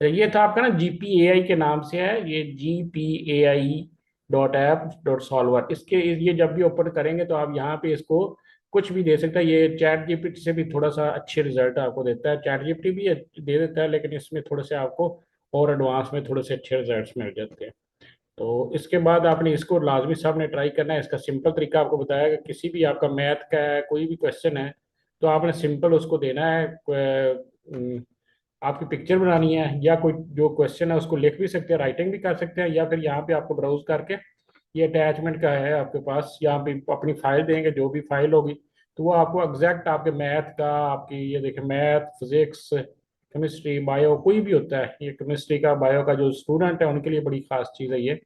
तो ये था आपका ना GPAI के नाम से है, ये GPAI.app.solver। ये जब भी ओपन करेंगे तो आप यहाँ पे इसको कुछ भी दे सकते हैं। ये चैट जीपीटी से भी थोड़ा सा अच्छे रिजल्ट आपको देता है, चैट जीपीटी भी दे देता है, लेकिन इसमें थोड़े से आपको और एडवांस में थोड़े से अच्छे रिजल्ट्स मिल जाते हैं। तो इसके बाद आपने इसको लाजमी साहब ने ट्राई करना है। इसका सिंपल तरीका आपको बताया कि किसी भी आपका मैथ का है, कोई भी क्वेश्चन है, तो आपने सिंपल उसको देना है। आपकी पिक्चर बनानी है या कोई जो क्वेश्चन है उसको लिख भी सकते हैं, राइटिंग भी कर सकते हैं, या फिर यहाँ पे आपको ब्राउज करके ये अटैचमेंट का है आपके पास, यहाँ पे अपनी फाइल देंगे, जो भी फाइल होगी तो वो आपको एग्जैक्ट आपके मैथ का, आपकी ये देखिए मैथ, फिजिक्स, केमिस्ट्री, बायो, कोई भी होता है, ये केमिस्ट्री का, बायो का जो स्टूडेंट है उनके लिए बड़ी खास चीज़ है ये।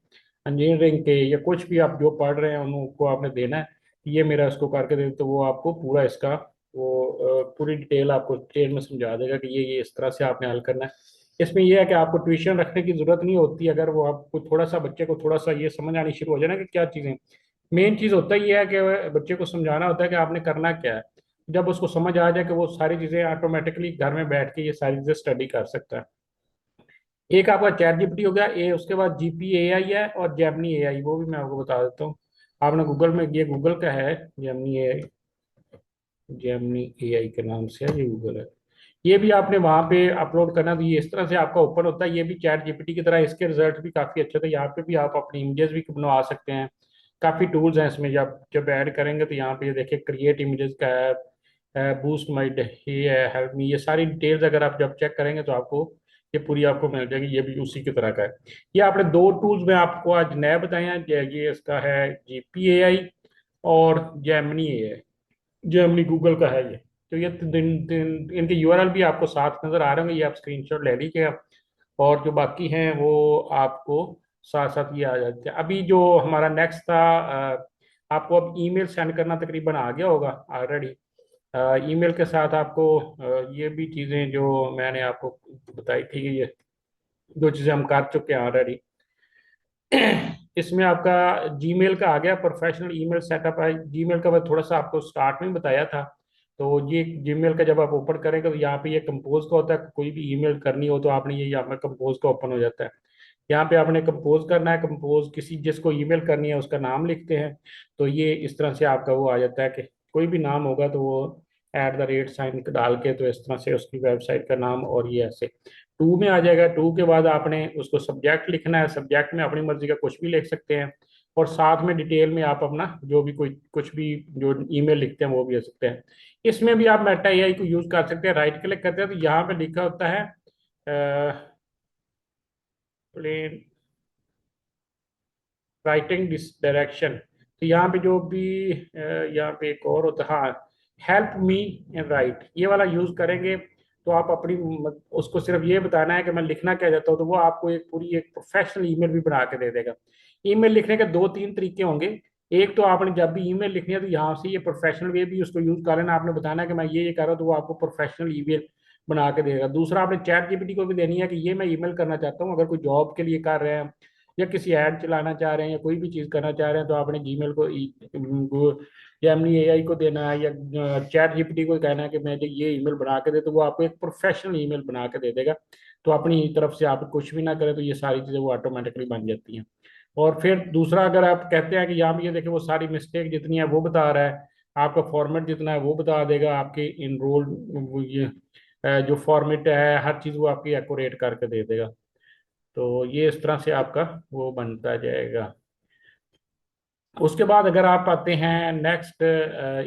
इंजीनियरिंग के या कुछ भी आप जो पढ़ रहे हैं उनको आपने देना है, ये मेरा इसको करके दे, तो वो आपको पूरा इसका वो पूरी डिटेल आपको डिटेल में समझा देगा कि ये इस तरह से आपने हल करना है। इसमें यह है कि आपको ट्यूशन रखने की जरूरत नहीं होती, अगर वो आपको थोड़ा सा बच्चे को थोड़ा सा ये समझ आनी शुरू हो जाए ना कि क्या चीज़ें, मेन चीज़ होता ही है कि बच्चे को समझाना होता है कि आपने करना क्या है। जब उसको समझ आ जाए कि वो सारी चीज़ें ऑटोमेटिकली घर में बैठ के ये सारी चीज़ें स्टडी कर सकता है। एक आपका चैट जीपीटी हो गया, ए उसके बाद GPAI है, और जेमनी एआई, वो भी मैं आपको बता देता हूँ। आपने गूगल में, ये गूगल का है, जेमनी एआई, जेमनी एआई के नाम से है, ये गूगल है। ये भी आपने वहां पे अपलोड करना, तो ये इस तरह से आपका ओपन होता है। ये भी चैट जीपीटी की तरह, इसके रिजल्ट भी काफी अच्छे थे। यहाँ पे भी आप अपनी इमेजेस भी बनवा सकते हैं, काफी टूल्स हैं इसमें। जब जब ऐड करेंगे तो यहाँ पे ये देखिए क्रिएट इमेजेस का है, बूस्ट माई, ये है हेल्प मी, ये सारी डिटेल्स अगर आप जब चेक करेंगे तो आपको ये पूरी आपको मिल जाएगी। ये भी उसी की तरह का है। ये आपने दो टूल्स में आपको आज नया बताए हैं, ये इसका है GPAI और जेमिनी एआई, जेमिनी गूगल का है ये। तो ये इनके यूआरएल भी आपको साथ नजर आ रहे होंगे, ये आप स्क्रीनशॉट ले लीजिएगा। और जो बाकी हैं वो आपको साथ साथ ये आ जाते हैं। अभी जो हमारा नेक्स्ट था, आपको अब ईमेल सेंड करना तकरीबन आ गया होगा ऑलरेडी। ईमेल के साथ आपको ये भी चीज़ें जो मैंने आपको बताई थी, ये दो चीज़ें हम कर चुके हैं ऑलरेडी। इसमें आपका जीमेल का आ गया, प्रोफेशनल ईमेल सेटअप है। जीमेल का मैं थोड़ा सा आपको स्टार्ट में बताया था। तो ये जीमेल का जब आप ओपन करेंगे तो यहाँ पे ये कंपोज का होता है, कोई भी ईमेल करनी हो तो आपने ये यहाँ पे कंपोज का ओपन हो जाता है। यहाँ पे आपने कंपोज करना है, कंपोज किसी जिसको ईमेल करनी है उसका नाम लिखते हैं। तो ये इस तरह से आपका वो आ जाता है कि कोई भी नाम होगा तो वो @साइन डाल के, तो इस तरह से उसकी वेबसाइट का नाम, और ये ऐसे टू में आ जाएगा। टू के बाद आपने उसको सब्जेक्ट लिखना है, सब्जेक्ट में अपनी मर्जी का कुछ भी लिख सकते हैं, और साथ में डिटेल में आप अपना जो भी कोई कुछ भी जो ईमेल लिखते हैं वो भी लिख सकते हैं। इसमें भी आप मेटा एआई को यूज कर सकते हैं। राइट क्लिक करते हैं तो यहाँ पे लिखा होता है प्लेन राइटिंग दिस डायरेक्शन। तो यहाँ पे जो भी यहाँ पे एक और होता है, हाँ, हेल्प मी इन राइट, ये वाला यूज करेंगे तो आप अपनी उसको सिर्फ ये बताना है कि मैं लिखना क्या चाहता हूँ, तो वो आपको एक पूरी एक प्रोफेशनल ईमेल भी बना के दे देगा। ईमेल लिखने के दो तीन तरीके होंगे। एक तो आपने जब भी ईमेल लिखनी है तो यहाँ से ये प्रोफेशनल वे भी उसको यूज कर लेना, आपने बताना है कि मैं ये कर रहा हूँ, तो वो आपको प्रोफेशनल ईमेल बना के देगा। दूसरा, आपने चैट जीपीटी को भी देनी है कि ये मैं ईमेल करना चाहता हूँ, अगर कोई जॉब के लिए कर रहे हैं या किसी ऐड चलाना चाह रहे हैं या कोई भी चीज़ करना चाह रहे हैं, तो आपने जीमेल को जेमिनी एआई को देना है या चैट जीपीटी को कहना है कि मुझे ये ईमेल बना के दे, तो वो आपको एक प्रोफेशनल ईमेल बना के दे देगा। तो अपनी तरफ से आप कुछ भी ना करें तो ये सारी चीज़ें वो ऑटोमेटिकली बन जाती हैं। और फिर दूसरा, अगर आप कहते हैं कि यहाँ पे ये देखिए वो सारी मिस्टेक जितनी है वो बता रहा है, आपका फॉर्मेट जितना है वो बता देगा, आपके इनरोल ये जो फॉर्मेट है हर चीज़ वो आपकी एक्यूरेट करके दे देगा। तो ये इस तरह से आपका वो बनता जाएगा। उसके बाद अगर आप आते हैं नेक्स्ट,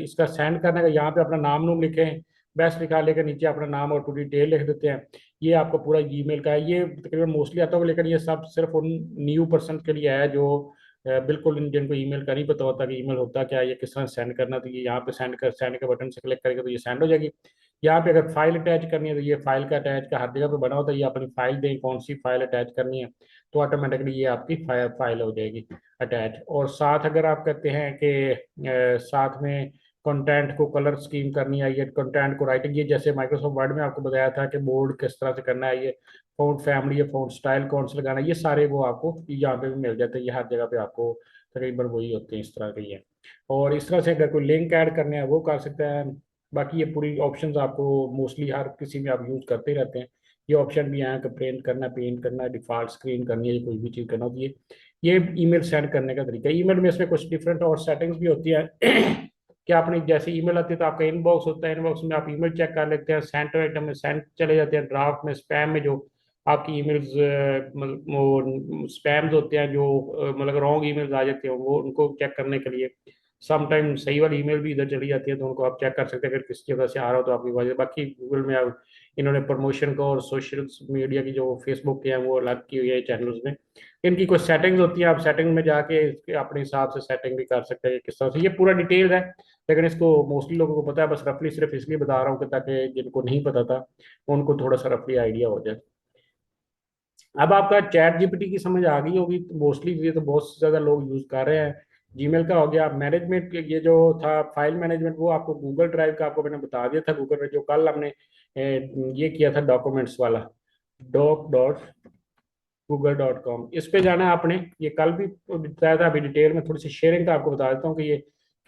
इसका सेंड करने का, यहाँ पे अपना नाम नूम लिखें, बेस्ट लिखा लेकर नीचे अपना नाम और पूरी डिटेल लिख देते हैं। ये आपका पूरा ईमेल का है। ये तकरीबन मोस्टली आता होगा, लेकिन ये सब सिर्फ उन न्यू पर्सन के लिए है जो बिल्कुल जिनको ईमेल का नहीं पता होता कि ईमेल होता क्या है, ये किस तरह सेंड करना। तो ये यहाँ पे सेंड के बटन से क्लिक करेंगे तो ये सेंड हो जाएगी। यहाँ पे अगर फाइल अटैच करनी है तो ये फाइल का अटैच का हर जगह पे बना होता है, ये अपनी फाइल दें कौन सी फाइल अटैच करनी है, तो ऑटोमेटिकली ये आपकी फाइल हो जाएगी अटैच। और साथ अगर आप कहते हैं कि साथ में कंटेंट को कलर स्कीम करनी है, ये कंटेंट को राइटिंग, ये जैसे माइक्रोसॉफ्ट वर्ड में आपको बताया था कि बोर्ड किस तरह से करना है, ये फ़ॉन्ट फैमिली या फ़ॉन्ट स्टाइल कौन सा लगाना है, ये सारे वो आपको यहाँ पे भी मिल जाते हैं। ये हर जगह पे आपको तकरीबन वही होते हैं, इस तरह के ही है। और इस तरह से अगर कोई लिंक ऐड करने हैं वो कर सकते हैं। बाकी ये पूरी ऑप्शंस आपको मोस्टली हर किसी में आप यूज़ करते ही रहते हैं। ये ऑप्शन भी हैं कि प्रिंट करना, पेंट करना, डिफ़ॉल्ट स्क्रीन करनी है, कोई भी चीज़ करना होती है। ये ईमेल सेंड करने का तरीका है। ईमेल में इसमें कुछ डिफरेंट और सेटिंग्स भी होती है कि आपने जैसे ईमेल आती है तो आपका इनबॉक्स होता है, इनबॉक्स में आप ईमेल चेक कर लेते हैं, सेंट आइटम में सेंट चले जाते हैं, ड्राफ्ट में, स्पैम में जो आपकी ईमेल्स मतलब वो स्पैम्स होते हैं जो मतलब रॉन्ग ईमेल्स आ जाते हैं वो उनको चेक करने के लिए समटाइम सही वाली ईमेल भी इधर चली जाती है, तो उनको आप चेक कर सकते हैं अगर किस जगह से आ रहा हो तो आपकी वजह। बाकी गूगल में आप इन्होंने प्रमोशन को और सोशल मीडिया की जो फेसबुक के हैं वो अलग की हुई है चैनल्स में। इनकी कुछ सेटिंग्स होती हैं, आप सेटिंग में जाके इसके अपने हिसाब से सेटिंग भी कर सकते हैं कि किस तरह से। ये पूरा डिटेल है लेकिन इसको मोस्टली लोगों को पता है, बस रफली सिर्फ इसलिए बता रहा हूँ कि ताकि जिनको नहीं पता था उनको थोड़ा सा रफली आइडिया हो जाए। अब आपका चैट जीपीटी की समझ आ गई होगी, तो मोस्टली ये तो बहुत ज़्यादा लोग यूज़ कर रहे हैं। जीमेल का हो गया मैनेजमेंट, ये जो था फाइल मैनेजमेंट वो आपको गूगल ड्राइव का आपको मैंने बता दिया था। गूगल जो कल हमने ये किया था डॉक्यूमेंट्स वाला, doc.google.com, इस पे जाना है आपने। ये कल भी बताया था, अभी डिटेल में थोड़ी सी शेयरिंग का आपको बता देता हूँ कि ये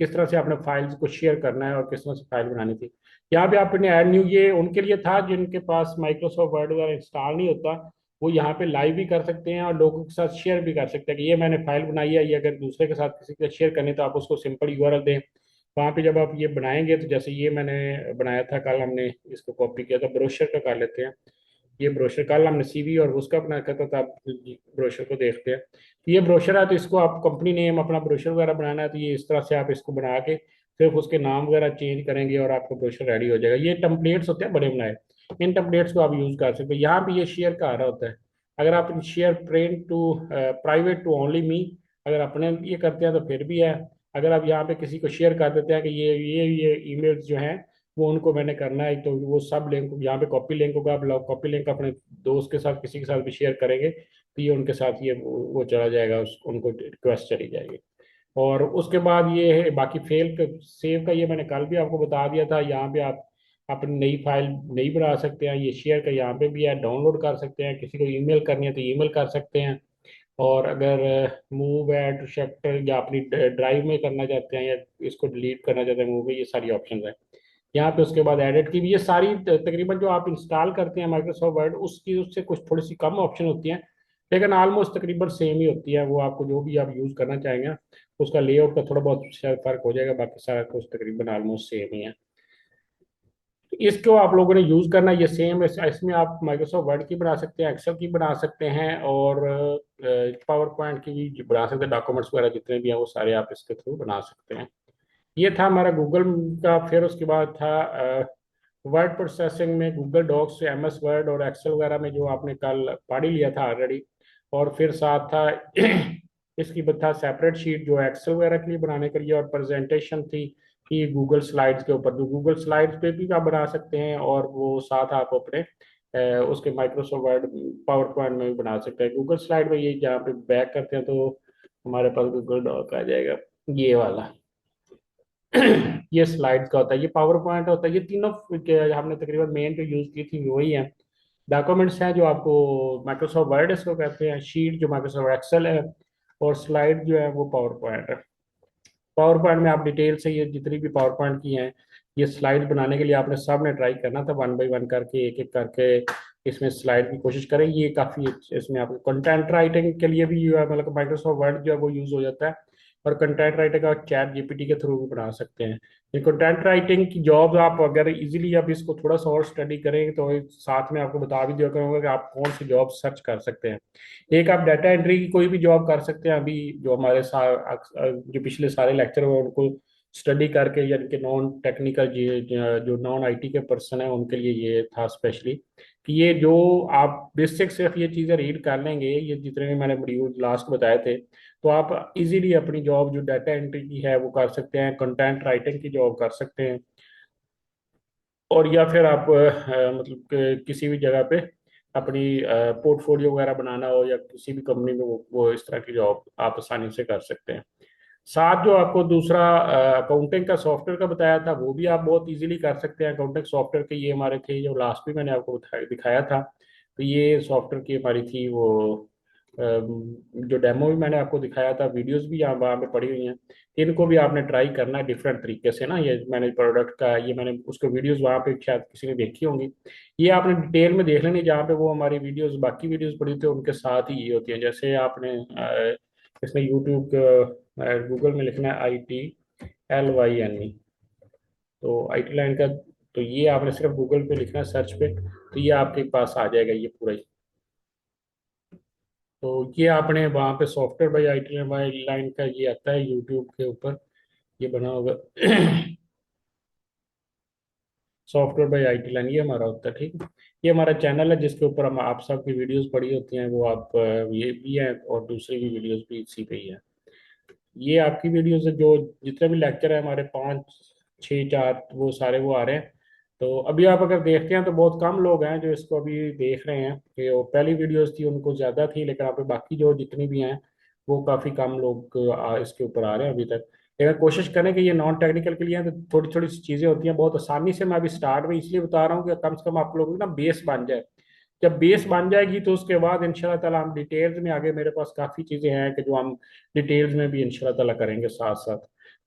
किस तरह से आपने फाइल्स को शेयर करना है और किस तरह से फाइल बनानी थी। यहाँ पे आपने ऐड न्यू, ये उनके लिए था जिनके पास माइक्रोसॉफ्ट वर्ड वगैरह इंस्टॉल नहीं होता, वो यहाँ पे लाइव भी कर सकते हैं और लोगों के साथ शेयर भी कर सकते हैं कि ये मैंने फाइल बनाई है, ये अगर दूसरे के साथ किसी के साथ शेयर करनी है तो आप उसको सिंपल यूआरएल दें। वहाँ पे जब आप ये बनाएंगे तो जैसे ये मैंने बनाया था कल, हमने इसको कॉपी किया था, ब्रोशर का कर लेते हैं। ये ब्रोशर कल हमने सीवी और उसका अपना करता था, आप ब्रोशर को देखते हैं। तो ये ब्रोशर है, तो इसको आप कंपनी नेम अपना ब्रोशर वगैरह बनाना है तो ये इस तरह से आप इसको बना के सिर्फ उसके नाम वगैरह चेंज करेंगे और आपका ब्रोशर रेडी हो जाएगा। ये टेम्पलेट्स होते हैं बड़े बनाए, इन टेम्पलेट्स को आप यूज़ कर सकते हैं। यहाँ पे ये शेयर का आ रहा होता है, अगर आप share print to private to only me, अगर अपने ये करते हैं तो फिर भी है। अगर आप यहाँ पे किसी को शेयर कर देते हैं कि ये ईमेल्स जो हैं वो उनको मैंने करना है, तो वो सब लिंक यहाँ पे कॉपी लिंक होगा, आप कॉपी लिंक अपने दोस्त के साथ किसी के साथ भी शेयर करेंगे तो ये उनके साथ ये वो चला जाएगा, उनको रिक्वेस्ट चली जाएगी। और उसके बाद ये है बाकी फेल सेव का, ये मैंने कल भी आपको बता दिया था। यहाँ पे आप अपनी नई फाइल नहीं बना सकते हैं, ये शेयर का यहाँ पे भी है, डाउनलोड कर सकते हैं, किसी को ईमेल करनी है तो ईमेल कर सकते हैं। और अगर मूव एड शिफ्ट या अपनी ड्राइव में करना चाहते हैं या इसको डिलीट करना चाहते हैं मूव में, ये सारी ऑप्शन है यहाँ पे। उसके बाद एडिट की भी, ये सारी तकरीबन जो आप इंस्टॉल करते हैं माइक्रोसॉफ्ट वर्ड उसकी उससे कुछ थोड़ी सी कम ऑप्शन होती हैं लेकिन ऑलमोस्ट तकरीबन सेम ही होती है। वो आपको जो भी आप यूज़ करना चाहेंगे उसका लेआउट का थोड़ा बहुत शायद फर्क हो जाएगा, बाकी सारा कुछ तकरीबन ऑलमोस्ट सेम ही है। तो इसको आप लोगों ने यूज़ करना, ये सेम इसमें आप माइक्रोसॉफ्ट वर्ड की बना सकते हैं, एक्सेल की बना सकते हैं और पावर पॉइंट की भी बना सकते हैं। डॉक्यूमेंट्स वगैरह जितने भी हैं वो सारे आप इसके थ्रू बना सकते हैं। ये था हमारा गूगल का। फिर उसके बाद था वर्ड प्रोसेसिंग में गूगल डॉक्स, एमएस वर्ड और एक्सेल वगैरह में जो आपने कल पढ़ ही लिया था ऑलरेडी। और फिर साथ था इसकी था सेपरेट शीट जो एक्सेल वगैरह के लिए बनाने के लिए, और प्रेजेंटेशन थी कि गूगल स्लाइड्स के ऊपर, जो गूगल स्लाइड्स पे भी आप बना सकते हैं और वो साथ आप अपने उसके माइक्रोसॉफ्ट वर्ड पावर पॉइंट में भी बना सकते हैं। गूगल स्लाइड में ये जहाँ पे बैक करते हैं तो हमारे पास गूगल डॉक आ जाएगा, ये वाला ये स्लाइड्स का होता है, ये पावर पॉइंट होता है। ये तीनों हमने तकरीबन मेन जो यूज़ की थी वही है। डॉक्यूमेंट्स हैं जो आपको माइक्रोसॉफ्ट वर्ड इसको कहते हैं, शीट जो माइक्रोसॉफ्ट एक्सेल है, और स्लाइड जो है वो पावर पॉइंट है। पावर पॉइंट में आप डिटेल से ये जितनी भी पावर पॉइंट की हैं ये स्लाइड बनाने के लिए आपने सब ने ट्राई करना था, वन बाय वन करके एक एक करके इसमें स्लाइड की कोशिश करें। ये काफ़ी इसमें आपको कंटेंट राइटिंग के लिए भी मतलब माइक्रोसॉफ्ट वर्ड जो है वो यूज़ हो जाता है, और कंटेंट राइटिंग का चैट जीपीटी के थ्रू भी बना सकते हैं। ये कंटेंट राइटिंग की जॉब आप अगर इजीली आप इसको थोड़ा सा और स्टडी करेंगे तो साथ में आपको बता भी दिया करूँगा कि आप कौन सी जॉब सर्च कर सकते हैं। एक आप डाटा एंट्री की कोई भी जॉब कर सकते हैं। अभी जो हमारे जो पिछले सारे लेक्चर हुए उनको स्टडी करके, यानी कि नॉन टेक्निकल जो नॉन आईटी के पर्सन है उनके लिए ये था स्पेशली कि ये जो आप बेसिक सिर्फ ये चीज़ें रीड कर लेंगे, ये जितने भी मैंने मॉड्यूल लास्ट बताए थे, तो आप इजीली अपनी जॉब जो डाटा एंट्री की है वो कर सकते हैं, कंटेंट राइटिंग की जॉब कर सकते हैं, और या फिर आप मतलब किसी भी जगह पे अपनी पोर्टफोलियो वगैरह बनाना हो या किसी भी कंपनी में वो इस तरह की जॉब आप आसानी से कर सकते हैं। साथ जो आपको दूसरा अकाउंटिंग का सॉफ्टवेयर का बताया था वो भी आप बहुत इजीली कर सकते हैं। अकाउंटिंग सॉफ्टवेयर के ये हमारे थे जो लास्ट भी मैंने आपको दिखाया था, तो ये सॉफ्टवेयर की हमारी थी वो जो डेमो भी मैंने आपको दिखाया था, वीडियोस भी यहाँ वहाँ पे पड़ी हुई हैं, इनको भी आपने ट्राई करना है डिफरेंट तरीके से ना। ये मैंने प्रोडक्ट का, ये मैंने उसको वीडियोस वहाँ पे शायद किसी ने देखी होंगी, ये आपने डिटेल में देख लेनी, जहाँ पे वो हमारी वीडियोस, बाकी वीडियोस पड़ी थी उनके साथ ही ये होती हैं। जैसे आपने इसमें यूट्यूब, गूगल में लिखना है ITLYNE, तो IT लाइन का, तो ये आपने सिर्फ गूगल पे लिखना है सर्च पे, तो ये आपके पास आ जाएगा ये पूरा ही। तो ये आपने वहाँ पे software by IT by line का ये आता है यूट्यूब के ऊपर, ये बना होगा सॉफ्टवेयर बाई IT लाइन, ये हमारा होता है, ठीक है। ये हमारा चैनल है जिसके ऊपर हम आप सबकी वीडियोस पड़ी होती हैं, वो आप ये भी हैं और दूसरी भी वीडियोस भी इसी पे ही है। ये आपकी वीडियोस है, जो जितने भी लेक्चर है हमारे, 5 6 4, वो सारे वो आ रहे हैं। तो अभी आप अगर देखते हैं तो बहुत कम लोग हैं जो इसको अभी देख रहे हैं, कि वो पहली वीडियोस थी उनको ज़्यादा थी, लेकिन आप बाकी जो जितनी भी हैं वो काफ़ी कम लोग इसके ऊपर आ रहे हैं अभी तक। लेकिन कोशिश करें कि ये नॉन टेक्निकल के लिए हैं, तो थोड़ी थोड़ी चीज़ें होती हैं बहुत आसानी से। मैं अभी स्टार्ट में इसलिए बता रहा हूँ कि कम से कम आप लोगों को ना बेस बन जाए। जब बेस बन जाएगी तो उसके बाद इंशाल्लाह ताला हम डिटेल्स में आगे, मेरे पास काफ़ी चीज़ें हैं कि जो हम डिटेल्स में भी इंशाल्लाह ताला करेंगे साथ साथ।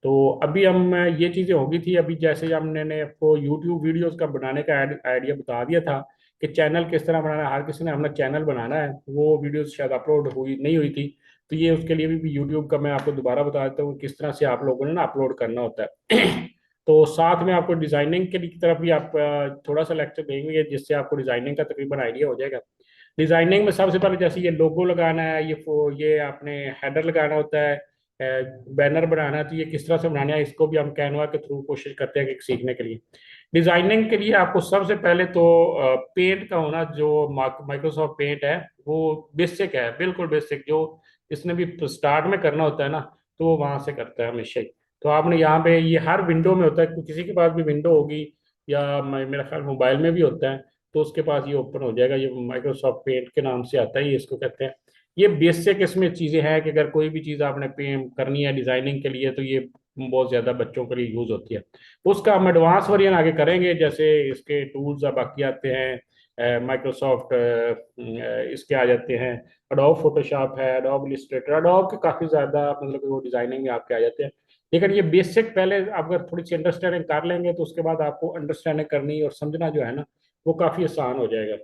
तो अभी हम ये चीज़ें होगी थी, अभी जैसे हमने ने आपको यूट्यूब वीडियोस का बनाने का आइडिया बता दिया था कि चैनल किस तरह बनाना है, हर किसी ने अपना चैनल बनाना है, वो वीडियोस शायद अपलोड हुई नहीं हुई थी। तो ये उसके लिए भी यूट्यूब का मैं आपको दोबारा बता देता हूँ किस तरह से आप लोगों ने ना अपलोड करना होता है तो साथ में आपको डिजाइनिंग की तरफ भी आप थोड़ा सा लेक्चर देंगे, जिससे आपको डिजाइनिंग का तकरीबन आइडिया हो जाएगा। डिजाइनिंग में सबसे पहले जैसे ये लोगो लगाना है, ये आपने हेडर लगाना होता है, बैनर बनाना है, तो ये किस तरह से बनाना है, इसको भी हम कैनवा के थ्रू कोशिश करते हैं कि सीखने के लिए। डिजाइनिंग के लिए आपको सबसे पहले तो पेंट का होना, जो माइक्रोसॉफ्ट पेंट है, वो बेसिक है, बिल्कुल बेसिक, जो इसने भी स्टार्ट में करना होता है ना, तो वो वहां से करता है हमेशा ही। तो आपने यहाँ पे, ये हर विंडो में होता है, किसी के पास भी विंडो होगी, या मेरा ख्याल मोबाइल में भी होता है, तो उसके पास ये ओपन हो जाएगा। ये माइक्रोसॉफ्ट पेंट के नाम से आता है, ये इसको कहते हैं। ये बेसिक इसमें चीज़ें हैं कि अगर कोई भी चीज़ आपने पेंट करनी है डिजाइनिंग के लिए, तो ये बहुत ज़्यादा बच्चों के लिए यूज़ होती है। उसका हम एडवांस वर्जन आगे करेंगे, जैसे इसके टूल्स अब बाकी आते हैं, माइक्रोसॉफ्ट इसके आ जाते हैं, अडोब फोटोशॉप है, अडोब इलस्ट्रेटर, अडोब के काफ़ी ज़्यादा मतलब कि वो डिजाइनिंग में आपके आ जाते हैं। लेकिन ये बेसिक पहले आप अगर थोड़ी सी अंडरस्टैंडिंग कर लेंगे, तो उसके बाद आपको अंडरस्टैंडिंग करनी और समझना जो है ना, वो काफ़ी आसान हो जाएगा।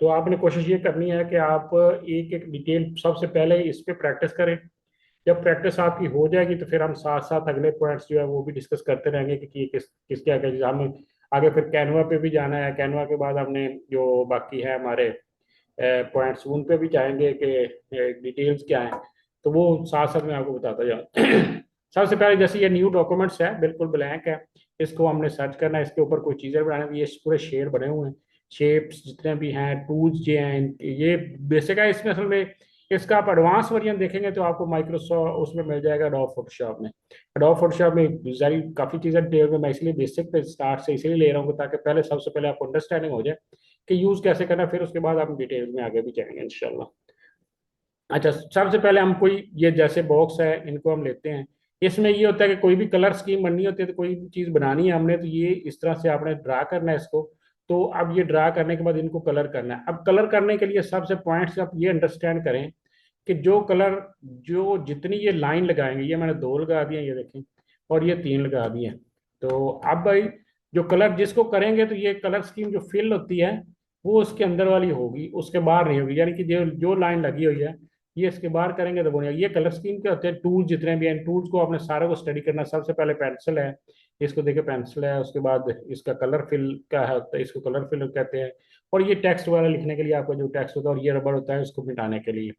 तो आपने कोशिश ये करनी है कि आप एक एक डिटेल सबसे पहले इस पे प्रैक्टिस करें। जब प्रैक्टिस आपकी हो जाएगी तो फिर हम साथ साथ अगले पॉइंट्स जो है वो भी डिस्कस करते रहेंगे कि ये किस क्या क्या हमें आगे फिर कैनवा पे भी जाना है। कैनवा के बाद हमने जो बाकी है हमारे पॉइंट्स, उन पे भी जाएंगे कि डिटेल्स क्या है, तो वो साथ साथ में आपको बताता जाऊँ सबसे पहले जैसे ये न्यू डॉक्यूमेंट्स है, बिल्कुल ब्लैंक है, इसको हमने सर्च करना है, इसके ऊपर कोई चीज़ें बनाना, ये पूरे शेड बने हुए हैं, शेप्स जितने भी हैं, टूल्स जो हैं, ये बेसिक है। इसमें असल में इसका आप एडवांस वर्जन देखेंगे तो आपको माइक्रोसॉफ्ट उसमें मिल जाएगा, एडोब फोटोशॉप में। एडोब फोटोशॉप में सारी काफ़ी चीज़ें डिटेल में, मैं इसलिए बेसिक पे स्टार्ट से इसलिए ले रहा हूँ ताकि पहले सबसे पहले आपको अंडरस्टैंडिंग हो जाए कि यूज़ कैसे करना है, फिर उसके बाद हम डिटेल में आगे भी जाएंगे इंशाल्लाह। अच्छा, सबसे पहले हम कोई ये जैसे बॉक्स है, इनको हम लेते हैं। इसमें ये होता है कि कोई भी कलर स्कीम बननी होती है, तो कोई भी चीज़ बनानी है हमने, तो ये इस तरह से आपने ड्रा करना है इसको। तो अब ये ड्रा करने के बाद इनको कलर करना है। अब कलर करने के लिए सबसे पॉइंट्स आप ये अंडरस्टैंड करें कि जो कलर, जो जितनी ये लाइन लगाएंगे, ये मैंने 2 लगा दिए, ये देखें, और ये 3 लगा दिए। तो अब भाई जो कलर जिसको करेंगे, तो ये कलर स्कीम जो फिल होती है वो उसके अंदर वाली होगी, उसके बाहर नहीं होगी। यानी कि जो जो लाइन लगी हुई है, ये इसके बाहर करेंगे तो बोलेंगे। ये कलर स्कीम के होते हैं। टूल जितने भी हैं, टूल्स को आपने सारे को स्टडी करना। सबसे पहले पेंसिल है, इसको देखिए पेंसिल है, उसके बाद इसका कलर फिल का है होता है, इसको कलर फिल कहते हैं। और ये टेक्स्ट वगैरह लिखने के लिए आपका जो टेक्स्ट होता है, और ये रबड़ होता है उसको मिटाने के लिए।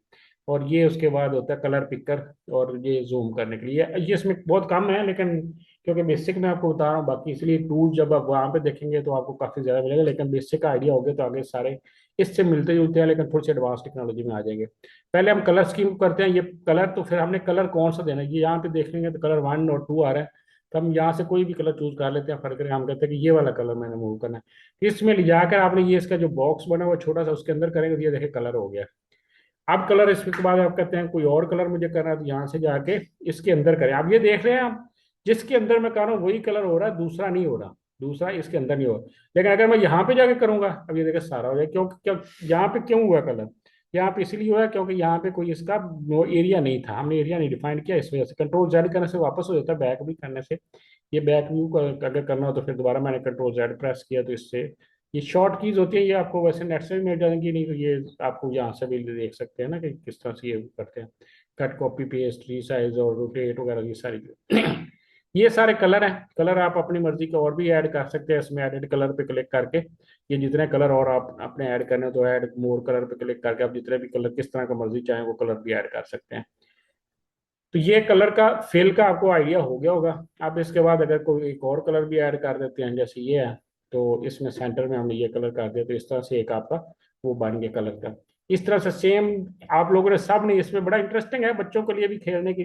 और ये उसके बाद होता है कलर पिकर, और ये जूम करने के लिए। ये इसमें बहुत कम है, लेकिन क्योंकि बेसिक मैं आपको बता रहा हूँ, बाकी इसलिए टूल जब आप वहाँ पे देखेंगे तो आपको काफ़ी ज़्यादा मिलेगा, लेकिन बेसिक का आइडिया हो गया तो आगे सारे इससे मिलते जुलते हैं, लेकिन थोड़ी सी एडवांस टेक्नोलॉजी में आ जाएंगे। पहले हम कलर स्कीम करते हैं। ये कलर, तो फिर हमने कलर कौन सा देना है, ये यहाँ पे देख लेंगे तो कलर 1 और 2 आ रहा है। तो हम यहाँ से कोई भी कलर चूज कर लेते हैं, फर्क करें, हम कहते हैं कि ये वाला कलर मैंने मूव करना है। इसमें ले जाकर आपने ये इसका जो बॉक्स बना हुआ छोटा सा, उसके अंदर करेंगे तो ये देखिए कलर हो गया। अब कलर इसके बाद आप कहते हैं कोई और कलर मुझे करना है, तो यहाँ से जाके इसके अंदर करें। आप ये देख रहे हैं, आप जिसके अंदर मैं कर रहा हूँ वही कलर हो रहा है, दूसरा नहीं हो रहा, दूसरा इसके अंदर नहीं हो रहा। लेकिन अगर मैं यहाँ पे जाके करूंगा, अब ये देखिए सारा हो जाएगा। क्यों, क्या यहाँ पे क्यों हुआ कलर? यहाँ पे इसलिए हुआ है क्योंकि यहाँ पे कोई इसका वो एरिया नहीं था, हमने एरिया नहीं डिफाइन किया, इस वजह से। कंट्रोल जेड करने से वापस हो जाता है, बैक भी करने से। ये बैक व्यू अगर करना हो तो फिर दोबारा मैंने कंट्रोल जेड प्रेस किया, तो इससे ये शॉर्ट कीज होती है, ये आपको वैसे नेट से भी मिल जाएंगी, नहीं तो ये आपको यहाँ से भी देख सकते हैं ना कि किस तरह से ये करते हैं। कट, कॉपी, पेस्ट, रीसाइज और रोटेट वगैरह, ये सारी ये सारे कलर हैं। कलर आप अपनी मर्जी का और भी ऐड कर सकते हैं इसमें, एडिट कलर पे क्लिक करके। ये जितने कलर और आप अपने ऐड करने हो तो ऐड मोर कलर पे क्लिक करके आप जितने भी कलर किस तरह का मर्जी चाहें वो कलर भी ऐड कर सकते हैं। तो ये कलर का फिल का आपको आइडिया हो गया होगा। आप इसके बाद अगर कोई एक और कलर भी ऐड कर देते हैं, जैसे ये है, तो इसमें सेंटर में हमने ये कलर कर दिया, तो इस तरह से एक आपका वो बन गया कलर का। इस तरह से सेम आप लोगों ने सब ने, इसमें बड़ा इंटरेस्टिंग है बच्चों के लिए भी, खेलने के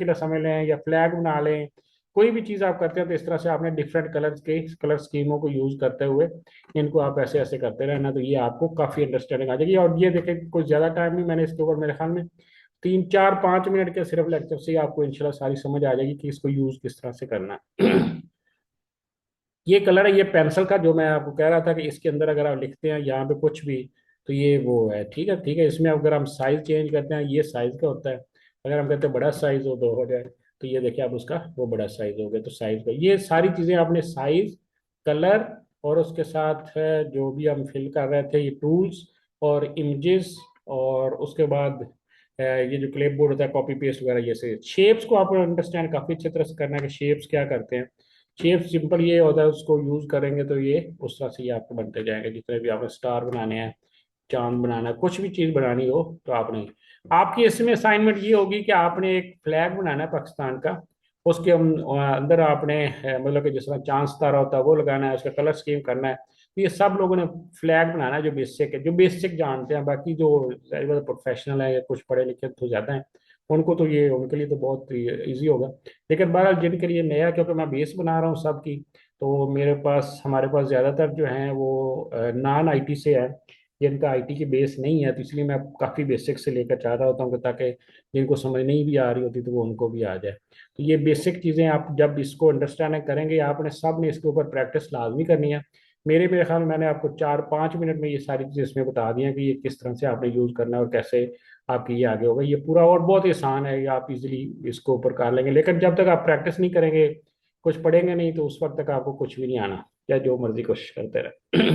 लिए समय लें या फ्लैग बना लें, कोई भी चीज़ आप करते हैं तो इस तरह से आपने डिफरेंट कलर स्कीमों को यूज करते हुए इनको आप ऐसे ऐसे करते रहना, तो ये आपको काफ़ी अंडरस्टैंडिंग आ जाएगी। और ये देखें, कोई ज़्यादा टाइम नहीं मैंने इसके ऊपर, मेरे ख्याल में 3 4 5 मिनट के सिर्फ लेक्चर से ही आपको इंशाल्लाह सारी समझ आ जाएगी कि इसको यूज किस तरह से करना है। ये कलर है, ये पेंसिल का, जो मैं आपको कह रहा था कि इसके अंदर अगर आप लिखते हैं यहाँ पे कुछ भी, तो ये वो है। ठीक है, ठीक है। इसमें अगर हम साइज चेंज करते हैं, ये साइज का होता है। अगर हम कहते हैं बड़ा साइज हो जाए, तो ये देखिए आप उसका वो बड़ा साइज हो गया, तो साइज का ये सारी चीजें आपने साइज, कलर, और उसके साथ जो भी हम फिल कर रहे थे, ये टूल्स और इमेजेस, और उसके बाद ये जो क्लिप बोर्ड होता है, कॉपी पेस्ट वगैरह, ये से शेप्स को आपको अंडरस्टैंड काफी अच्छी तरह से करना है कि शेप्स क्या करते हैं। शेप सिंपल ये होता है, उसको यूज करेंगे तो ये उस तरह से ये आपको बनते जाएंगे, जितने भी आपने स्टार बनाने हैं, चांद बनाना है, कुछ भी चीज बनानी हो तो आपने, आपकी इसमें असाइनमेंट ये होगी कि आपने एक फ्लैग बनाना है पाकिस्तान का। उसके अंदर आपने मतलब कि जिस तरह चांद सितारा होता है वो लगाना है, उसका कलर स्कीम करना है। तो ये सब लोगों ने फ्लैग बनाना है, जो बेसिक है, जो बेसिक जानते हैं। बाकी जो प्रोफेशनल है या कुछ पढ़े लिखे तो ज्यादा है, उनको तो ये, उनके लिए तो बहुत इजी होगा। लेकिन बहरहाल जिनके लिए नया, क्योंकि मैं बेस बना रहा हूँ सबकी, तो हमारे पास ज़्यादातर जो हैं वो नॉन आईटी से हैं, जिनका आईटी की बेस नहीं है, तो इसलिए मैं काफ़ी बेसिक से लेकर चाह रहा होता हूँ कि ताकि जिनको समझ नहीं भी आ रही होती तो वो उनको भी आ जाए। तो ये बेसिक चीज़ें आप जब इसको अंडरस्टैंड करेंगे, आपने सब ने इसके ऊपर प्रैक्टिस लाजमी करनी है। मेरे ख्याल में मैंने आपको 4 5 मिनट में ये सारी चीज़ें इसमें बता दी हैं कि ये किस तरह से आपने यूज़ करना है और कैसे आपकी ये आगे होगा। ये पूरा और बहुत ही आसान है, ये आप इजीली इसको ऊपर कर लेंगे। लेकिन जब तक आप प्रैक्टिस नहीं करेंगे, कुछ पढ़ेंगे नहीं, तो उस वक्त तक आपको कुछ भी नहीं आना, या जो मर्जी कोशिश करते रहे।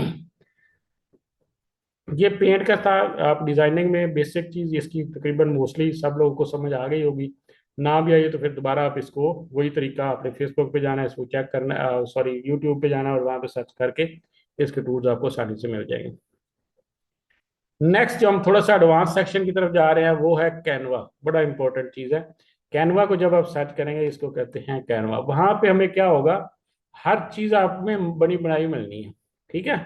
ये पेंट का था। आप डिजाइनिंग में बेसिक चीज इसकी तकरीबन मोस्टली सब लोगों को समझ आ गई होगी। ना भी आई तो फिर दोबारा आप इसको वही तरीका, आपने फेसबुक पे जाना है, इसको चेक करना, सॉरी यूट्यूब पे जाना है और वहां पे सर्च करके इसके टूल्स आपको आसानी से मिल जाएंगे। नेक्स्ट जो हम थोड़ा सा एडवांस सेक्शन की तरफ जा रहे हैं वो है कैनवा। बड़ा इंपॉर्टेंट चीज है। कैनवा को जब आप सर्च करेंगे, इसको कहते हैं कैनवा, वहां पे हमें क्या होगा, हर चीज आप में बनी बनाई मिलनी है। ठीक है।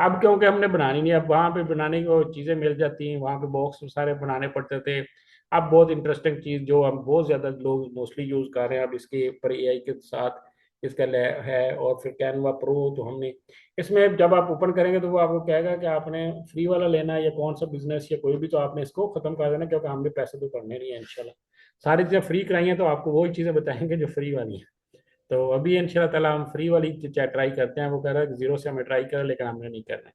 अब क्योंकि हमने बनानी नहीं, अब वहां पे बनाने को चीजें मिल जाती हैं, वहां पे बॉक्स सारे बनाने पड़ते थे। अब बहुत इंटरेस्टिंग चीज जो हम बहुत ज्यादा लोग मोस्टली यूज कर रहे हैं, अब इसके ऊपर एआई के साथ इसका है। और फिर कैनवा प्रो, तो हमने इसमें जब आप ओपन करेंगे तो वो आपको कहेगा कि आपने फ्री वाला लेना है या कौन सा बिजनेस या कोई भी, तो आपने इसको खत्म कर देना, क्योंकि हमने पैसे तो करने नहीं है इंशाल्लाह। सारी चीज़ें फ्री कराई हैं तो आपको वही चीज़ें बताएंगे जो फ्री वाली हैं। तो अभी इंशाल्लाह ताला हम फ्री वाली ट्राई करते हैं। वो कह रहा है कि जीरो से हमें ट्राई करें, लेकिन हमने नहीं करना है।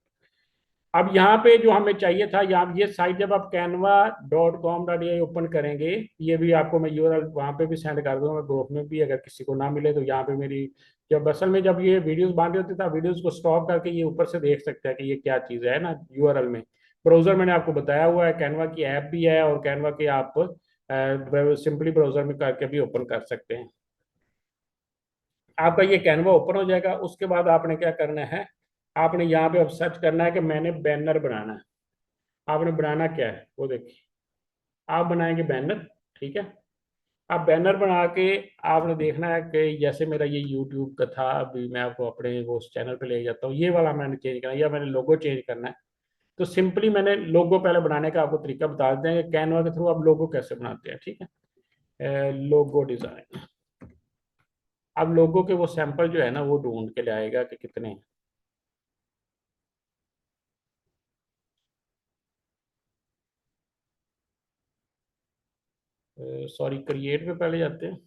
अब यहाँ पे जो हमें चाहिए था, यहाँ ये साइट जब आप canva.com.ai ओपन करेंगे, ये भी आपको मैं यूआरएल वहाँ पे भी सेंड कर दूंगा ग्रुप में भी, अगर किसी को ना मिले तो यहाँ पे मेरी, जब असल में जब ये वीडियोस बन रही होती था, वीडियोस को स्टॉप करके ये ऊपर से देख सकते हैं कि ये क्या चीज़ है ना, यूआरएल में। ब्राउजर मैंने आपको बताया हुआ है, कैनवा की ऐप भी है, और कैनवा की आप सिंपली ब्राउजर में करके भी ओपन कर सकते हैं। आपका ये कैनवा ओपन हो जाएगा। उसके बाद आपने क्या करना है, आपने यहाँ पे अब सर्च करना है कि मैंने बैनर बनाना है। आपने बनाना क्या है वो देखिए, आप बनाएंगे बैनर। ठीक है। आप बैनर बना के आपने देखना है कि जैसे मेरा ये यूट्यूब का था, अभी मैं आपको अपने वो उस चैनल पे ले जाता हूँ, ये वाला मैंने चेंज करना है या मैंने लोगो चेंज करना है। तो सिंपली मैंने लोगो पहले बनाने का आपको तरीका बता देते हैं कि कैनवा के थ्रू आप लोगो कैसे बनाते हैं। ठीक है। लोगो डिजाइन, अब लोगो के वो सैंपल जो है ना वो ढूंढ के लाएगा कि कितने हैं। सॉरी, क्रिएट पे पहले जाते हैं।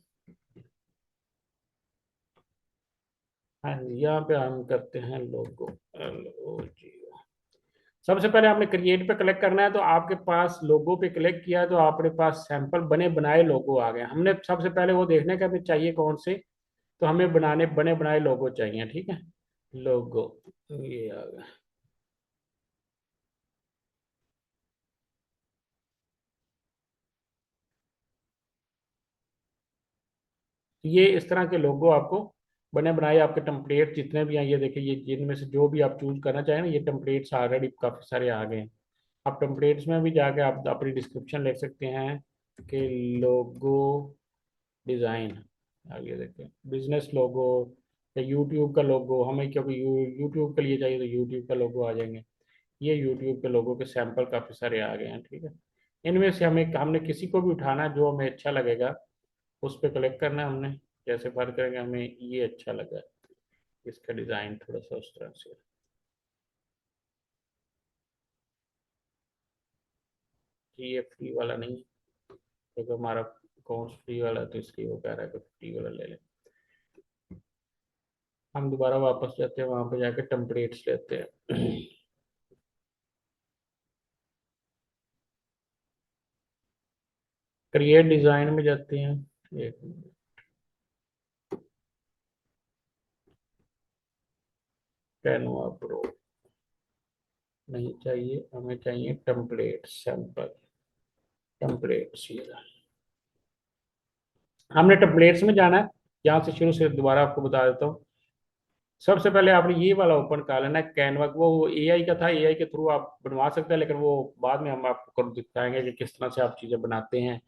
हाँ जी, यहाँ पे हम करते हैं लोगो, LOGO। सबसे पहले आपने क्रिएट पे क्लिक करना है, तो आपके पास लोगो पे क्लिक किया तो आपके पास सैंपल बने बनाए लोगो आ गए। हमने सबसे पहले वो देखने का हमें चाहिए कौन से, तो हमें बनाने बने बनाए लोगो चाहिए, ठीक है। लोगो ये आ गया। ये इस तरह के लोगो आपको बने बनाए, आपके टेम्पलेट जितने भी हैं ये देखिए, ये जिनमें से जो भी आप चूज करना चाहें ना, ये टेम्पलेट्स ऑलरेडी काफ़ी सारे आ गए हैं। आप टेम्पलेट्स में भी जाके आप अपनी डिस्क्रिप्शन लिख सकते हैं कि लोगो डिज़ाइन, आगे देखें बिजनेस लोगो या यूट्यूब का लोगो, हमें क्योंकि यूट्यूब के लिए चाहिए तो यूट्यूब का लोगो आ जाएंगे। ये यूट्यूब के लोगो के सैंपल काफ़ी सारे आ गए हैं, ठीक है। इनमें से हमें हमने किसी को भी उठाना है जो हमें अच्छा लगेगा, उस पर क्लिक करना है हमने। जैसे फर्क करेंगे हमें ये अच्छा लगा, इसका डिज़ाइन थोड़ा सा उस तरह से। कि ये फ्री वाला नहीं है, क्योंकि हमारा अकाउंट फ्री वाला है, तो इसलिए वो कह रहा है कि फ्री वाला ले लें। हम दोबारा वापस जाते हैं, वहाँ पे जाके टेम्पलेट्स लेते हैं। क्रिएट डिज़ाइन में जाते हैं। एक मिनट, कैनवा प्रो नहीं चाहिए, हमें चाहिए टेम्पलेट सैंपल। टेम्पलेट्स ये रहा। हमने टेम्पलेट्स में जाना है। यहाँ से शुरू से दोबारा आपको बता देता हूँ। सबसे पहले आपने ये वाला ओपन कर लेना है कैनवा। वो एआई का था, एआई के थ्रू आप बनवा सकते हैं, लेकिन वो बाद में हम आपको कर दिखाएंगे कि किस तरह से आप चीज़ें बनाते हैं।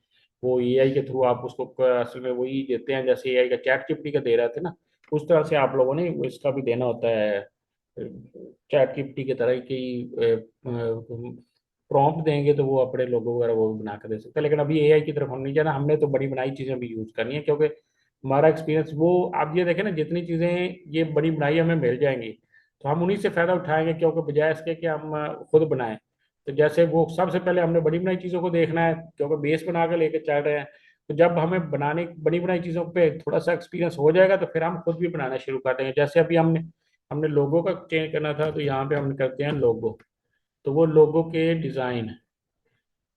वो एआई के थ्रू आप उसको असल में वही देते हैं जैसे एआई का चैट जीपीटी का दे रहे थे ना, उस तरह से आप लोगों ने इसका भी देना होता है। चैट जीपीटी की तरह की प्रॉम्प्ट देंगे तो वो अपने लोगो वगैरह वो भी बना कर दे सकते हैं। लेकिन अभी एआई की तरफ हम नहीं जाना, हमने तो बड़ी बनाई चीज़ें भी यूज़ करनी है, क्योंकि हमारा एक्सपीरियंस वो, आप ये देखें ना, जितनी चीज़ें ये बड़ी बनाई हमें मिल जाएंगी तो हम उन्हीं से फ़ायदा उठाएंगे, क्योंकि बजाय इसके कि हम खुद बनाएं। तो जैसे वो सबसे पहले हमने बड़ी बनाई चीज़ों को देखना है, क्योंकि बेस बना कर लेके चल रहे हैं। तो जब हमें बनाने बड़ी बनाई चीज़ों पे थोड़ा सा एक्सपीरियंस हो जाएगा तो फिर हम खुद भी बनाना शुरू कर देंगे। जैसे अभी हमने हमने लोगो का चेंज करना था, तो यहाँ पे हम करते हैं लोगो। तो वो लोगो के डिज़ाइन,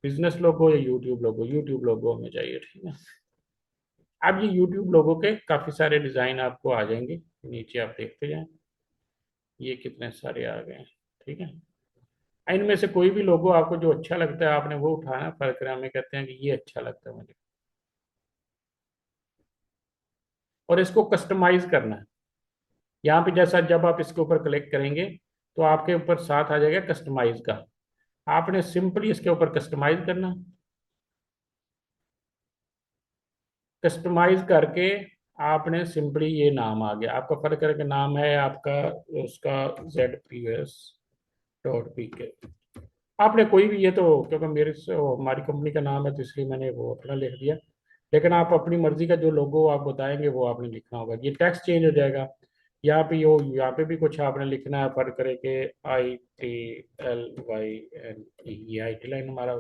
बिजनेस लोगो या यूट्यूब लोगो, यूट्यूब लोगो हमें चाहिए, ठीक है। अब ये यूट्यूब लोगों के काफ़ी सारे डिज़ाइन आपको आ जाएंगे, नीचे आप देखते जाएं, ये कितने सारे आ गए हैं, ठीक है। इनमें से कोई भी लोगो आपको जो अच्छा लगता है आपने वो उठाना, फर्क है हमें कहते हैं कि ये अच्छा लगता है मुझे, और इसको कस्टमाइज करना है। यहाँ पे जैसा जब आप इसके ऊपर क्लिक करेंगे तो आपके ऊपर साथ आ जाएगा कस्टमाइज का। आपने सिंपली इसके ऊपर कस्टमाइज करना। कस्टमाइज करके आपने सिंपली, ये नाम आ गया आपका, फर्क करके नाम है आपका उसका ZPS.pk। आपने कोई भी, ये तो क्योंकि हमारी कंपनी का नाम है तो इसलिए मैंने वो अपना लिख दिया। लेकिन आप अपनी मर्जी का जो लोगो आप बताएंगे वो आपने लिखना होगा। ये टेक्स्ट चेंज हो जाएगा। यहाँ पे यो यहाँ पे भी कुछ आपने लिखना है, फर्क करे कि ITLYN, ये IT लाइन हमारा,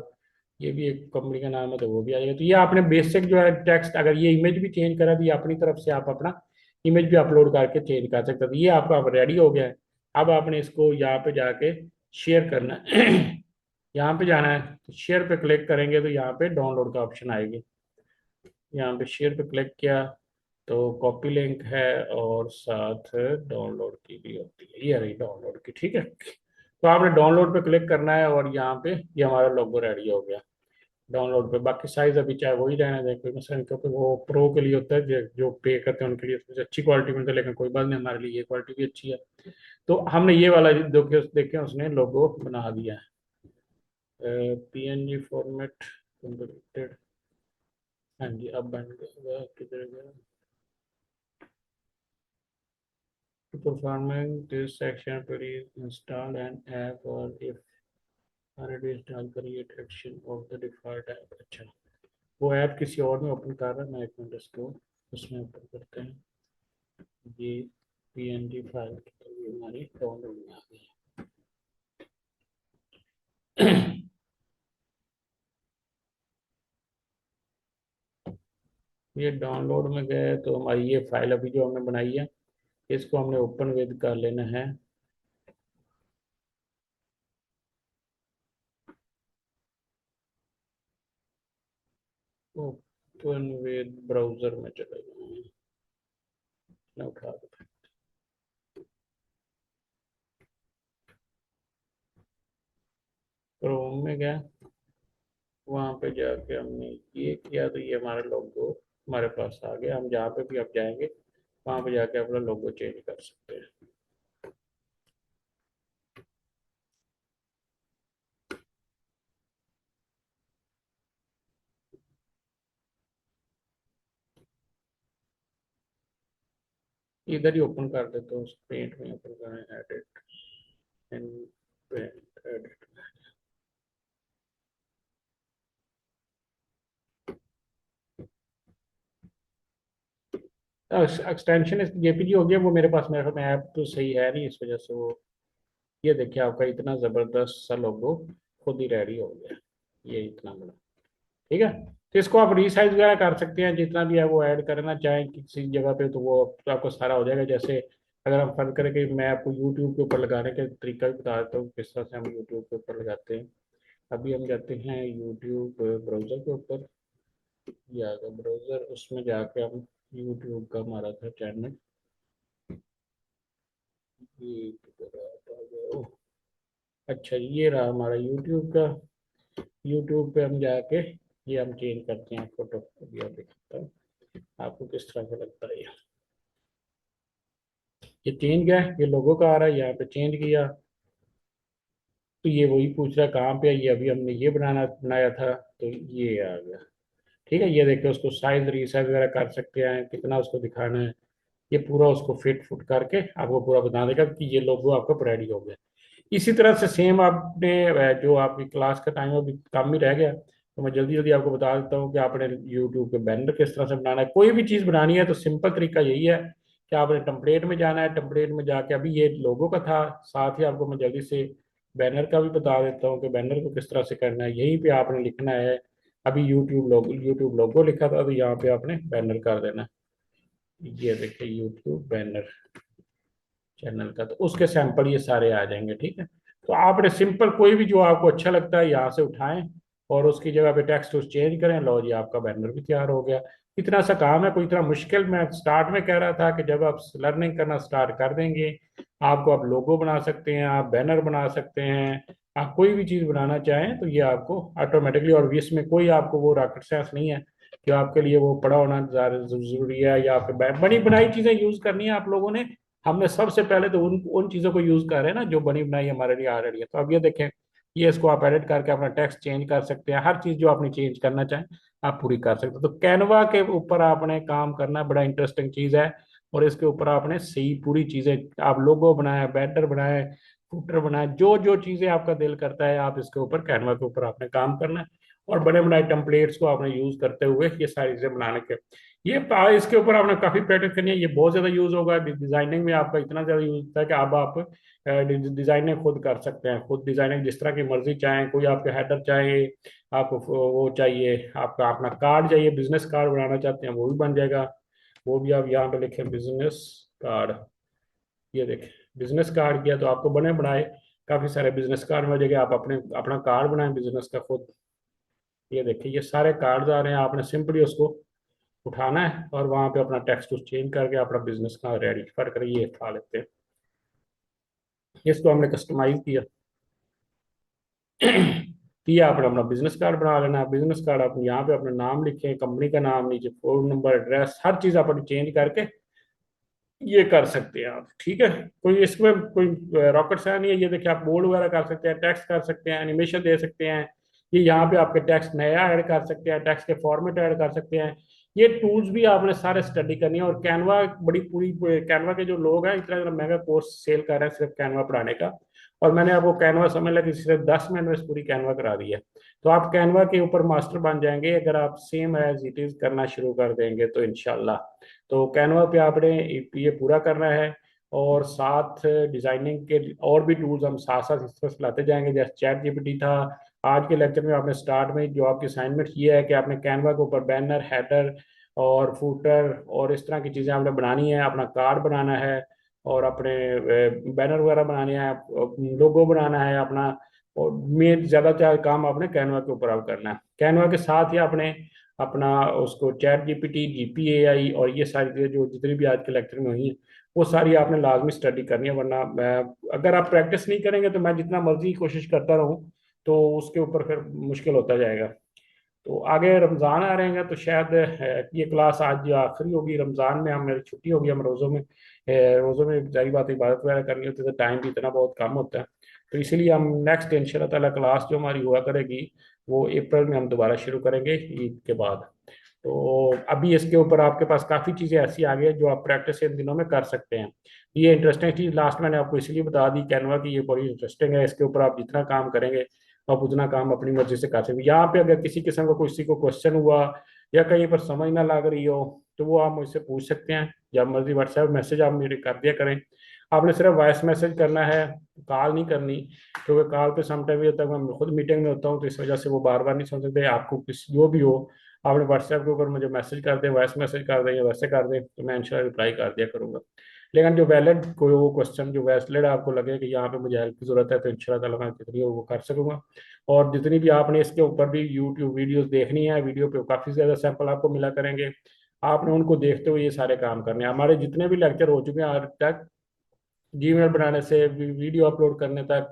ये भी एक कंपनी का नाम है तो वो भी आ जाएगा। तो ये आपने बेसिक जो है टेक्स्ट, अगर ये इमेज भी चेंज करा दी अपनी तरफ से, आप अपना इमेज भी अपलोड करके चेंज कर सकते हो। तो ये आपका अब रेडी हो गया है। अब आपने इसको यहाँ पे जाके शेयर करना है। यहाँ पे जाना है तो शेयर पे क्लिक करेंगे तो यहाँ पे डाउनलोड का ऑप्शन आएगी। यहाँ पे शेयर पे क्लिक किया तो कॉपी लिंक है और साथ डाउनलोड की भी होती है, ये रही डाउनलोड की, ठीक है। तो आपने डाउनलोड पे क्लिक करना है और यहाँ पे ये हमारा लोगो रेडी हो गया डाउनलोड पे। बाकी साइज अभी चाहे वही रहने दें, कोई मसला नहीं, क्योंकि वो प्रो के लिए होता है, जो पे करते हैं उनके लिए सबसे अच्छी क्वालिटी मिलती है। लेकिन कोई बात नहीं, हमारे लिए ये क्वालिटी भी अच्छी है। तो हमने ये वाला देखे उसने लोगो बना दिया है। PNG format completed. हाँ जी, अब बन गया, किधर गया। To performing this section, please install an app, or if already installed, create action of the default app। अच्छा, वो ऐप किसी और में ओपन कर रहा है, मैं एक मिनट इसको उसमें ओपन करते हैं। ये PNG फाइल तो हमारी डाउनलोड में आ गई है। ये डाउनलोड में गए तो हमारी ये फाइल अभी जो हमने बनाई है, इसको हमने ओपन विद कर लेना है। ओपन विद ब्राउजर में चले जाएं, ना उठा दो। क्रोम में गया, वहां पे जाके हमने ये किया तो ये हमारा लोगो हमारे पास आ गया। हम जहाँ पे भी आप जाएंगे वहां पे जाके अपना लोगो चेंज कर सकते हैं। इधर ही ओपन कर देते हैं, पेंट में ओपन करें, edit and paint edit. Extension JPG हो गया वो मेरे पास, मेरे में ऐप तो सही है नहीं, इस वजह से वो, ये देखिए आपका इतना ज़बरदस्त सा लोगो खुद ही रेडी हो गया, ये इतना बड़ा। ठीक है, तो इसको आप रीसाइज वगैरह कर सकते हैं, जितना भी है वो ऐड करना चाहें किसी जगह पे तो वो तो आपको सारा हो जाएगा। जैसे अगर हम फर्क करें कि मैं आपको यूट्यूब के ऊपर लगाने का तरीका भी बता देता हूँ किस तरह से हम यूट्यूब के ऊपर लगाते हैं। अभी हम जाते हैं यूट्यूब ब्राउज़र के ऊपर, या ब्राउज़र उसमें जाके हम यूट्यूब का हमारा था चैनल, ये किधर आ गया? ओह, अच्छा ये रहा हमारा यूट्यूब का। यूट्यूब पे हम जाके ये हम चेंज करते हैं फोटो, अभी आप दिखाता हूँ आपको किस तरह से लगता है। ये चेंज गया, ये लोगो का आ रहा है, यहाँ पे चेंज किया तो ये वही पूछ रहा है कहाँ पे है, ये अभी हमने ये बनाया था तो ये आ गया। ठीक है, ये देखिए उसको साइज रीसाइज वगैरह कर सकते हैं, कितना उसको दिखाना है, ये पूरा उसको फिट फुट करके आपको पूरा बता देगा कि ये लोगो आपका रेडी हो गया। इसी तरह से सेम आपने जो आपकी क्लास का टाइम अभी कम ही रह गया, तो मैं जल्दी जल्दी आपको बता देता हूँ कि आपने यूट्यूब पे बैनर किस तरह से बनाना है। कोई भी चीज़ बनानी है तो सिंपल तरीका यही है कि आपने टेम्पलेट में जाना है, टेम्पलेट में जाके अभी ये लोगो का था, साथ ही आपको मैं जल्दी से बैनर का भी बता देता हूँ कि बैनर को किस तरह से करना है। यहीं पे आपने लिखना है, अभी यूट्यूब लोगो लिखा था तो यहाँ पे आपने बैनर कर देना है। ये देखिए यूट्यूब बैनर चैनल का, तो उसके सैंपल ये सारे आ जाएंगे। ठीक है, तो आपने सिंपल कोई भी जो आपको अच्छा लगता है यहाँ से उठाएं और उसकी जगह पे टेक्स्ट उस चेंज करें, लो जी आपका बैनर भी तैयार हो गया। इतना सा काम है, कोई इतना मुश्किल, मैं स्टार्ट में कह रहा था कि जब आप लर्निंग करना स्टार्ट कर देंगे आपको, आप लोगो बना सकते हैं, आप बैनर बना सकते हैं, आप कोई भी चीज़ बनाना चाहें तो ये आपको ऑटोमेटिकली, और इसमें कोई आपको वो रॉकेट साइंस नहीं है कि आपके लिए वो पड़ा होना ज़्यादा जरूरी है या फिर बनी बनाई चीज़ें यूज़ करनी है आप लोगों ने। हमने सबसे पहले तो उन उन चीज़ों को यूज़ कर रहे हैं ना जो बनी बनाई हमारे लिए ऑलरेडी है। तो अब ये देखें, ये इसको आप एडिट करके अपना टेक्स्ट चेंज कर सकते हैं, हर चीज़ जो आपने चेंज करना चाहें आप पूरी कर सकते हो। तो कैनवा के ऊपर आपने काम करना, बड़ा इंटरेस्टिंग चीज़ है, और इसके ऊपर आपने सही पूरी चीज़ें, आप लोगो बनाए, बैनर बनाए, फुटर बनाए, जो जो चीज़ें आपका दिल करता है आप इसके ऊपर कैनवा के ऊपर आपने काम करना है। और बने बनाए टेम्पलेट्स को आपने यूज़ करते हुए ये सारी चीज़ें बनाने के, ये इसके ऊपर आपने काफी प्रैक्टिस करनी है। ये बहुत ज्यादा यूज होगा डिजाइनिंग में, आपका इतना ज्यादा यूज होता है कि अब आप डिजाइनिंग खुद कर सकते हैं, खुद डिजाइनिंग जिस तरह की मर्जी चाहें। कोई आपके हेडर चाहिए, आपको वो चाहिए, आपका अपना कार्ड चाहिए, बिजनेस कार्ड बनाना चाहते हैं वो भी बन जाएगा। वो भी आप यहाँ पे लिखें बिजनेस कार्ड, ये देखें बिजनेस कार्ड किया तो आपको बने बनाए काफी सारे बिजनेस कार्ड मिल जाएंगे। आप अपने अपना कार्ड बनाए बिजनेस का खुद, ये देखिए ये सारे कार्ड आ रहे हैं, आपने सिंपली उसको उठाना है और वहां पे अपना टेक्स्ट चेंज करके अपना बिजनेस का रेडी कर ये उठा लेते हैं। इसको हमने कस्टमाइज किया किया, आपने अपना बिजनेस कार्ड बना लेना है। बिजनेस कार्ड आप यहाँ पे अपना नाम लिखें, कंपनी का नाम, नीचे फोन नंबर, एड्रेस, हर चीज अपनी चेंज करके ये कर सकते हैं आप। ठीक है, कोई इसमें कोई रॉकेट साइंस नहीं है। ये देखिए आप बोल्ड वगैरह कर सकते हैं, टेक्स्ट कर सकते हैं, एनिमेशन दे सकते हैं। ये यहाँ पे आपके टेक्स्ट नया ऐड कर सकते हैं, टेक्स्ट के फॉर्मेट ऐड कर सकते हैं। ये टूल्स भी आपने सारे स्टडी करनी है। और कैनवा बड़ी पूरी, कैनवा के जो लोग हैं इतना महंगा कोर्स सेल कर रहे हैं सिर्फ कैनवा पढ़ाने का, और मैंने आपको कैनवा समझ लिया कि सिर्फ 10 मिनट में पूरी कैनवा करा दी है। तो आप कैनवा के ऊपर मास्टर बन जाएंगे अगर आप सेम एज इट इज करना शुरू कर देंगे तो इनशाला। तो कैनवा पे आपने ये पूरा करना है, और साथ डिजाइनिंग के और भी टूल्स हम साथ साथ इस तरह से लाते जाएंगे। जैसे चैट जीपीटी था, आज के लेक्चर में आपने स्टार्ट में जो आपकी असाइनमेंट ये है कि आपने कैनवा के ऊपर बैनर, हेडर और फूटर और इस तरह की चीज़ें आपने बनानी है, अपना कार्ड बनाना है, और अपने बैनर वगैरह बनाने हैं, लोगो बनाना है अपना। और मेन ज़्यादातर काम आपने कैनवा के ऊपर आप करना है। कैनवा के साथ ही आपने अपना उसको चैट जीपीटी, जीपीएआई और ये सारी चीज़ें जो जितनी भी आज के लेक्चर में हुई हैं वो सारी आपने लाजमी स्टडी करनी है, वरना मैं, अगर आप प्रैक्टिस नहीं करेंगे तो मैं जितना मर्जी कोशिश करता रहूँ तो उसके ऊपर फिर मुश्किल होता जाएगा। तो आगे रमज़ान आ रहे हैं तो शायद ये क्लास आज आखिरी होगी। रमज़ान में हम, मेरी छुट्टी होगी, हम रोज़ों में रोज़ों में जारी बात इबादत वगैरह करनी होती है तो टाइम भी इतना बहुत कम होता है। तो इसीलिए हम नेक्स्ट इंशाल्लाह ताला क्लास जो हमारी हुआ करेगी वो अप्रैल में हम दोबारा शुरू करेंगे ईद के बाद। तो अभी इसके ऊपर आपके पास काफ़ी चीज़ें ऐसी आ गई हैं जो आप प्रैक्टिस इन दिनों में कर सकते हैं। ये इंटरेस्टिंग चीज़ लास्ट मैंने आपको इसलिए बता दी कैनवा की, ये बड़ी इंटरेस्टिंग है, इसके ऊपर आप जितना काम करेंगे आप उतना काम अपनी मर्जी से कर सकते हैं। यहाँ पे अगर किसी किस्म का किसी को क्वेश्चन हुआ या कहीं पर समझ ना लग रही हो तो वो आप मुझसे पूछ सकते हैं, जब मर्जी व्हाट्सएप मैसेज आप मेरे कर दिया करें। आपने सिर्फ वॉइस मैसेज करना है, कॉल नहीं करनी, क्योंकि कॉल पे समटाइम ये होता है मैं खुद मीटिंग में होता हूँ तो इस वजह से वो बार बार नहीं सुन सकते। आपको किस जो भी हो आपने व्हाट्सएप के ऊपर मुझे मैसेज कर दें, वॉइस मैसेज कर दें या वैसे कर दें तो मैं इंशाल्लाह रिप्लाई कर दिया करूँगा। लेकिन जो वैलिड कोई वो क्वेश्चन जो वैलिड आपको लगे कि यहाँ पे मुझे हेल्प की जरूरत है तो इंशाल्लाह ताला मैं जितनी हो वो कर सकूंगा। और जितनी भी आपने इसके ऊपर भी यूट्यूब वीडियोस देखनी है, वीडियो पे काफ़ी ज़्यादा सैंपल आपको मिला करेंगे, आपने उनको देखते हुए ये सारे काम करने हैं। हमारे जितने भी लेक्चर हो चुके हैं आज तक, जीमेल बनाने से वीडियो अपलोड करने तक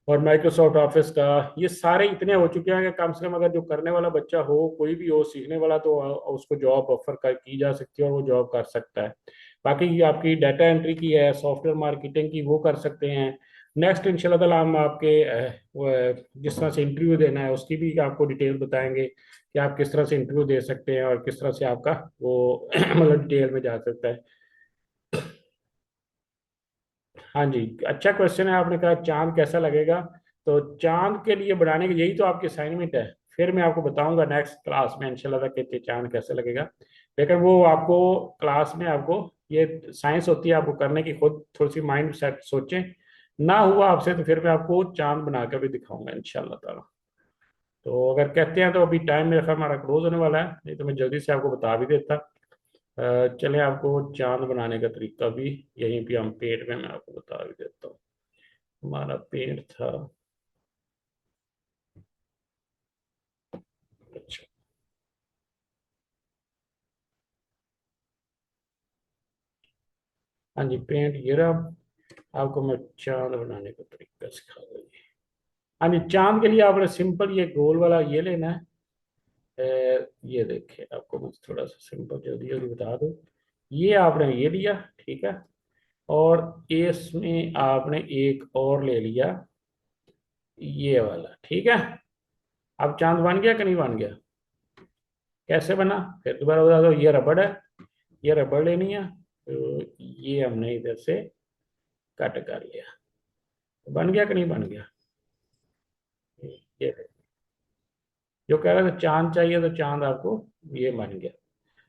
और माइक्रोसॉफ्ट ऑफिस का, ये सारे इतने हो चुके हैं कि कम से कम अगर जो करने वाला बच्चा हो, कोई भी हो सीखने वाला, तो उसको जॉब ऑफर कर की जा सकती है और वो जॉब कर सकता है। बाकी ये आपकी डाटा एंट्री की है, सॉफ्टवेयर मार्केटिंग की, वो कर सकते हैं। नेक्स्ट इंशाल्लाह ताला हम आपके जिस तरह से इंटरव्यू देना है उसकी भी आपको डिटेल बताएंगे कि आप किस तरह से इंटरव्यू दे सकते हैं और किस तरह से आपका वो मतलब डिटेल में जा सकता है। हाँ जी, अच्छा क्वेश्चन है। आपने कहा चांद कैसा लगेगा, तो चांद के लिए बनाने की यही तो आपकी असाइनमेंट है। फिर मैं आपको बताऊंगा नेक्स्ट क्लास में इंशाल्लाह तक कि चांद कैसे लगेगा। लेकिन वो आपको क्लास में आपको, ये साइंस होती है, आपको करने की खुद थोड़ी सी माइंड सेट सोचें। ना हुआ आपसे तो फिर मैं आपको चांद बनाकर भी दिखाऊंगा इंशाल्लाह ताला। तो अगर कहते हैं तो अभी टाइम मेरा ख्याल हमारा क्लोज होने वाला है, नहीं तो मैं जल्दी से आपको बता भी देता। चले आपको चांद बनाने का तरीका भी यहीं पे हम पेंट में मैं आपको बता भी देता हूँ। हमारा पेंट था, अच्छा, हाँ जी पेंट ये रहा। आपको मैं चांद बनाने का तरीका सिखा दूंगी। हाँ जी, चांद के लिए आपने सिंपल ये गोल वाला ये लेना है। ये देखिए आपको मैं थोड़ा सा सिंपल जल्दी जल्दी बता दूँ। ये आपने ये लिया, ठीक है, और इसमें आपने एक और ले लिया ये वाला, ठीक है। अब चांद बन गया कि नहीं बन गया, कैसे बना फिर दोबारा बता दो। ये रबड़ है, ये रबड़ लेनी है, तो ये हमने इधर से कट कर लिया। तो बन गया कि नहीं बन गया, ये जो कह रहा था चांद चाहिए तो चांद आपको ये बन गया।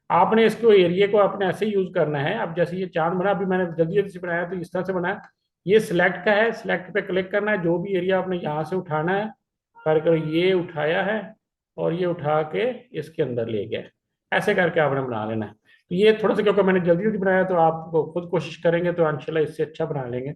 आपने इसको एरिया को आपने ऐसे यूज करना है। अब जैसे ये चांद बना, अभी मैंने जल्दी जल्दी से बनाया तो इस तरह से बनाया। ये सिलेक्ट का है, सिलेक्ट पे क्लिक करना है, जो भी एरिया आपने यहाँ से उठाना है कर ये उठाया है और ये उठा के इसके अंदर ले गया, ऐसे करके आपने बना लेना है। तो ये थोड़ा सा क्योंकि मैंने जल्दी जल्दी बनाया तो आप खुद कोशिश करेंगे तो इंशाल्लाह इससे अच्छा बना लेंगे।